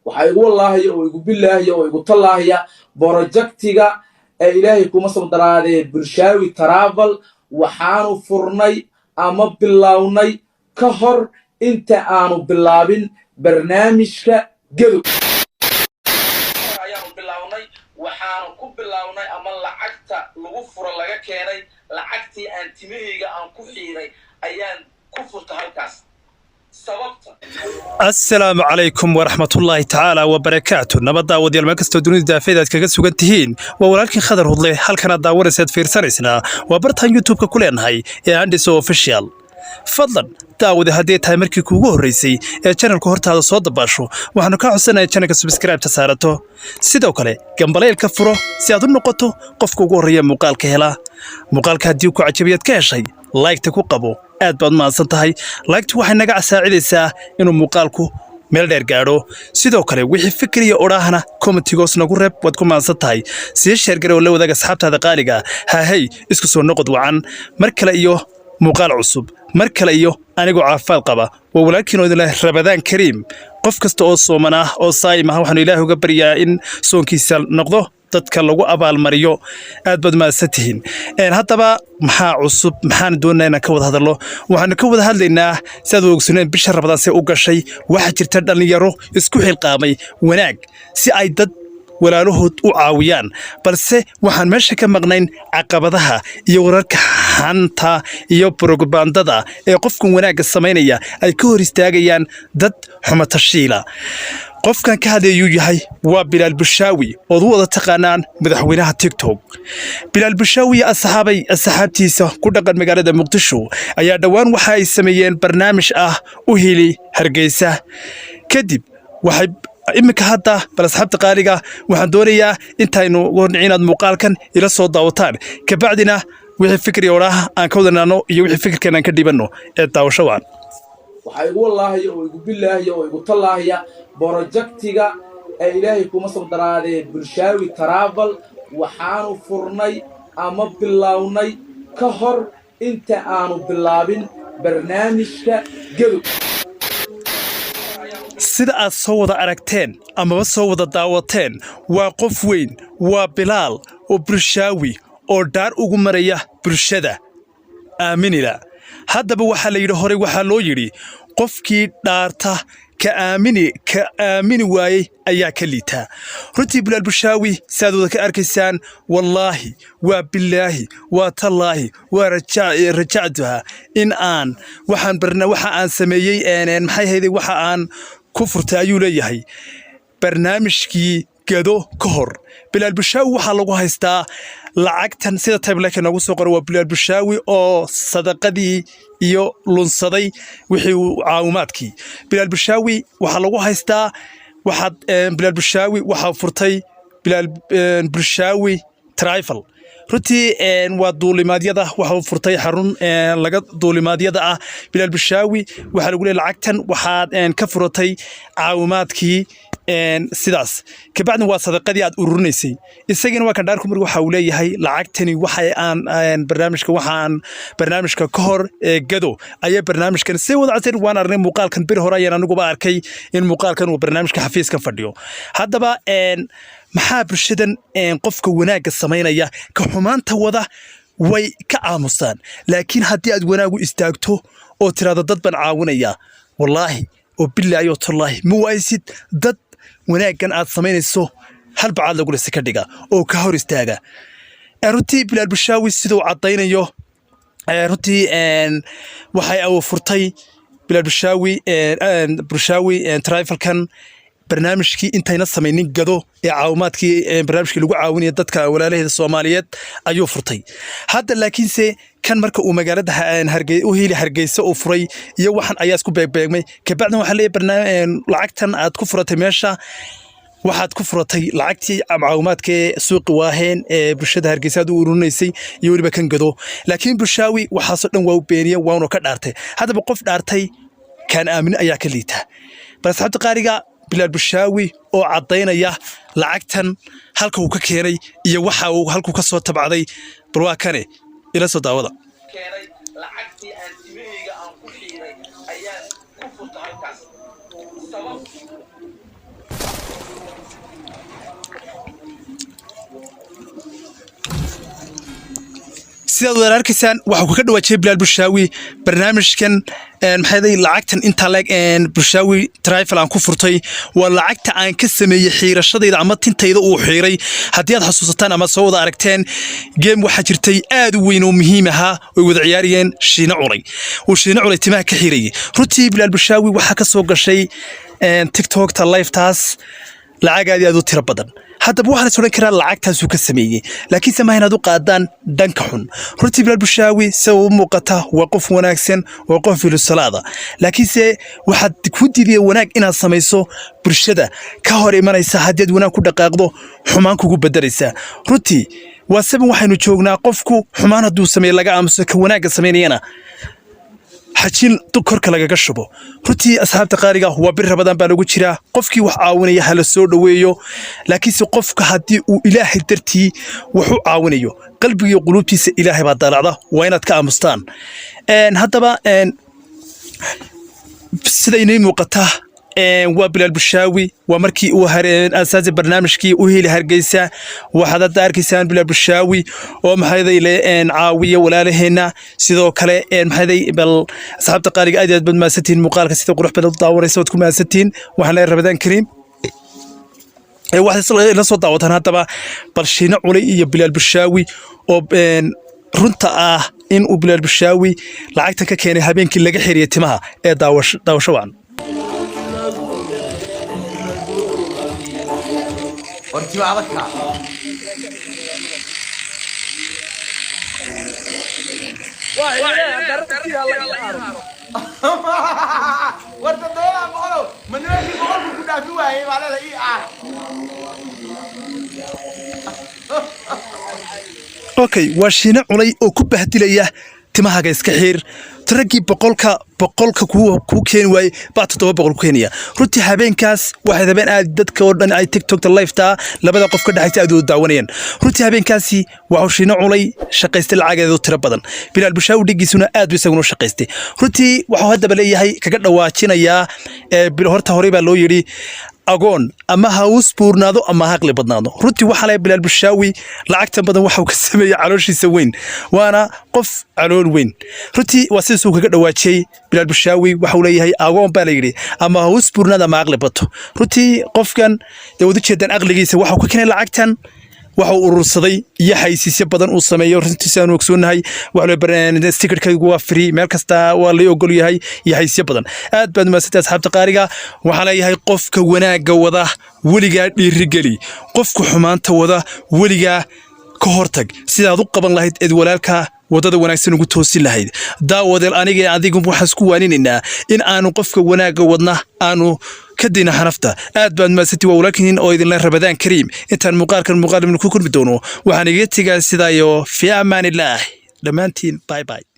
waxay igu wallaahiya oo igu billaahiya oo igu tallaahaya borojektiga ee ilaahay kuma soo daraadee Bulshaawi Travel waxaanu furnay ama bilownay ka hor inta aanu bilaabin barnaamijka Gado ayaanu bilownay waxaanu ku bilownay ama lacagta lagu furo laga keenay lacagtii aan timahayga aan ku xiiray ayaan ku furtay halkaas. السلام عليكم ورحمة الله تعالى وبركاته نبض ودي المكستو دوني دافيدات كجا سوغنتين ولكن خضر هضلي هل كان داور سيد فيرسانيسنا وبرتها يوتيوب ككلين هاي عندي سو اوفيشال فضلا daawada haddii tahay markii kuugu horeysay ee channelka hortaada soo dabaasho waxaanu ka codsanayaa channelka subscribe ta saarato sidoo kale gambaleelka furo si aad u noqoto qofka ugu horeeya muuqaalka hela muuqaalka haddii ku cajabiyad ka heshay like-ta ku qabo aad baad mahadsan tahay like-tu waxay naga saacidaysaa inuu muuqaalku meel dheer gaadho sidoo kale wixii fikriya odhaahna commentigoos nagu reeb waad ku mahadsan tahay sii share garow la wadaaga asxaabtaada qaaliga hahay isku soo noqod wacan mar kale iyo muuqaal cusub mar kale iyo anigoo caafimaad qaba waa walaalkiin oo ilaahay Ramadaan Kariim qof kasta oo sooman ah oo saayim ah waxaan ilaahay uga baryaa in soonkiisa noqdo dadka lagu abaal mariyo aad baad mahadsantihiin haddaba maxaa cusub maxaan doonaynaa ka wada hadalno waxaan ka wada hadlaynaa sida ogsooneen bisha Ramadaan si u gashay waxa jirta dhalinyaro isku xilqaamay wanaag si ay dad walaalahood u caawiyaan balse waxaan meesha ka maqnayn caqabadaha iyo wararka xanta iyo propagandada ee qofkan wanaagga sameynaya ay ka hor istaagayaan dad xumatashiila qofkan ka hadlayuu yahay waa Bilaal Bulshaawi oo wada taqaanaan madaxweynaha TikTok Bilaal Bulshaawi asxaabtiisa ku dhaqan magaalada Muqdisho ayaa dhawaan waxa ay sameeyeen barnaamij ah u heli Hargeysa kadib waxay imika hadda bal asxaabta qaaliga waxaan doonayaa intaynu inaad muuqaalkan ila soo daawataan ka bacdina wixii fikri oraah aan ka wadanaano iyo wixii fikirkan aan ka dhibanno ee daawasho waan waxay igu wallaahiya oo igu billaahiya oo igu tallaahaya borojektiga ee ilaahay kuma soo daraadee Bulshaawi Travel waxaanu furnay ama bilownay ka hor inta aanu bilaabin barnaamijka Gado sida aad soo wada aragteen ama soo wada daawateen waa qof weyn waa Bilaal oo Bulshaawi oo daar ugu maraya bulshada aaminila haddaba waxa la yiri hore waxa loo yiri qofkii dhaarta ka aamini waayay ayaa ka liita runtii Bilaal Bulshaawi saadooda ka arkaysaan wallahi waa billaahi waa tallaahi waa rajacduha in aan waxa aan sameeyay maxay hayday waxa aan ku furtay ayuu leeyahay barnaamijkii Gado ka hor Bilaal Bulshaawi waxa lagu haystaa lacagtan sida tableeka nagu soo qoray waa Bilaal Bulshaawi oo sadaqadii iyo lunsaday wixii caawimaadkii Bilaal Bulshaawi waxa lagu haystaa Bilaal Bulshaawi waxa furtay Bilaal Bulshaawi Travel runtii waa duulimaadyada waxa furtay xarun laga duulimaadyada ah Bilaal Bulshaawi waxa lagu leeyahay lacagtan waxaad ka furatay caawimaadkii sidaas ka bacdina waa sadaqadii aad ururinaysay isagana waa kan dhaarku mar waxa uu leeyahay lacagtani waxa aan barnaamijka ka hor Gado ayaa barnaamijkan si wada casir waan arnay muuqaalkan bir hore ayaan anigu ba arkay in muuqaalkan uu barnaamijka xafiiska fadhiyo haddaba maxaa bulshadan qofka wanaagga sameynaya ka xumaanta wada way ka aamusaan laakiin haddii aad wanaagu istaagto oo tiraado dad ban caawinaya wallahi oo billaahi oo tallahi ma waysid dad wanaaggan aad sameynayso hal bacaad lagu leeyahay ka dhiga oo ka hor istaaga runtii Bilaal Bulshaawi sidoo cadaynayo runtii waxay aw furtay Bilaal Bulshaawi Travelkan barnaamijkii intayna sameeynin Gado ee caawimaadkii barnaamijkii lagu caawinayo dadka walaalaheeda Soomaaliyeed ayuu furtay hadda laakiinse kan marka uu magaalada Hargeysa u heli Hargeysa oo furay iyo waxan ayaa isku beegbeegmay ka bacdan waxa leeyahay barnaamij lacagtan aad ku furatay meesha waxaad ku furatay lacagtii caawimaadkii suuqi waaheen ee bulshada Hargeysa u ururinaysay iyo waliba kan Gado laakiin Bulshaawi waxa soo dhan waa u beeniyay waana ka dhaartay haddaba qof dhaartay kan aamin ayaa ka liita bas hadda qaariga Bilaal Bulshaawi oo cadaynaya lacagtan halka uu ka keenay iyo waxa uu halku ka soo tabcaday barwaa kane ila soo daawada keenay lacagtii aan timahayga aan ku xiiray ayaan ku furtay halkaas sabab sidaad wada arkaysaan waxa uu ka dhawaajiyay Bilaal Bulshaawi barnaamijkan maxay lacagtan inta leeg Bulshaawi travel aan ku furtay waa lacagta aan ka sameeyay xiirashadayda ama tintayda uu xiiray haddii aad xasuusataan ama soo wada aragteen game waxa jirtay aad u weyn oo muhiim ah oo wada ciyaariyeen Shiina Culay oo Shiina Culay timaha ka xiiray runtii Bilaal Bulshaawi waxa ka soo gashay TikTok ta live taas lacag aad u tiro badan haddaba waxaan soo karaa lacagtaas uu ka sameeyay laakiin sameeyna adu qaadaan dhanka xun runtii Bilaal Bulshaawi sabab muuqata waa qof wanaagsan waa qof filusalaada laakiin se waxaad ku diiday wanaag inaad samayso bulshada ka hor imanaysa haddii wanaag ku dhaqaaqdo xumaan kugu bedelaysa runtii waa sabab waxaynu joognaa qofku xumaan hadduu sameeyo laga aamuso ka wanaaga sameynayna حجين دكتور لقى قشبه رتي أصحاب تقاريقه هو بالربضان بالوجو جرا قفكي وعاونيه هلا سود ويو لكن سقف كهدي وإله درتي وحو عاونيه قلبي وقلوبتي إلهي بعد العضة وينات كأمستان هذا بقى سيديني موقته وبلال Bulshaawi ومركي وهرين أساس برنامجكي وهي هرجيسة وحدا داركيسان بلال Bulshaawi ومحيذي لين عاوية ولا لهنا سيدو كله محيذي بال أصحاب تقارير أيدي بدل 60 مقال كسيدو قروح بدل داور يسوتكم 60 وحنا رمضان كريم واحد لا صوت دعوتنا تبع برشينا علي بلال Bulshaawi وبين runta in uu Bilaal Bulshaawi lacagta ka keenay habeenkii laga xiriyay timaha ee daawasho waan ورتي بعضك ورت الدولة بقولوا من وين بقولوا كنا فيه هاي على الإيه اوكي واشينا علي oo ku bahdilaya timahaga iska xiir taragii boqolka ku keen way baad 700 ku keenaya runtii habeenkaas waxa habeen aad dadka oo dhan ay TikTok ta live ta labada qof ka dhaxaysa aad u daawanayeen runtii habeenkaasi waxa Shiina Culay shaqaystay lacageedu u tiro badan Bilaal Bulshaawi dhigiisuna aad u isaguna shaqaystay runtii waxa hadda leeyahay kaga dhawaajinaya bil horta hore baa loo yiri agoon ama haus buurnaado ama haqli badnaado runtii waxa la Bilaal Bulshaawi lacagta badan waxa uu ka sameeyay calooshiisa weyn waana qof calool weyn runtii waa sidoo kaga dhawaajiyay Bilaal Bulshaawi waxa uu leeyahay agoon baa la yiri ama haus buurnaado ama haqli bato runtii qofkan dawlad jeedan aqligiisa waxa uu ka keenay lacagtan waxa uu urursaday iyo xaysiisyo badan uu sameeyo runtii saan ogsoonahay waxa la barnaamij stickerkaygu waa free meel kasta waa la ogol yahay iyo xaysiisyo badan aad baad maasata asxaabta qaariga waxa la yahay qofka wanaaga wada waliga dhiirigeli qofku xumaanta wada waliga ka hortag sidaad u qaban lahayd id walaalka wadada wanaagsan ugu toosin lahayd daawadel aniga adigu waxaan isku waaninaa in aanu qofka wanaaga wadna aanu kadina xanafta aad baan maasati walaakiin oo idin la Ramadaan Kariim intaan muuqaalkan ku kulmi doono waxaan iga tigaa sidaayo fi amaanillah dhamaantiin bye bye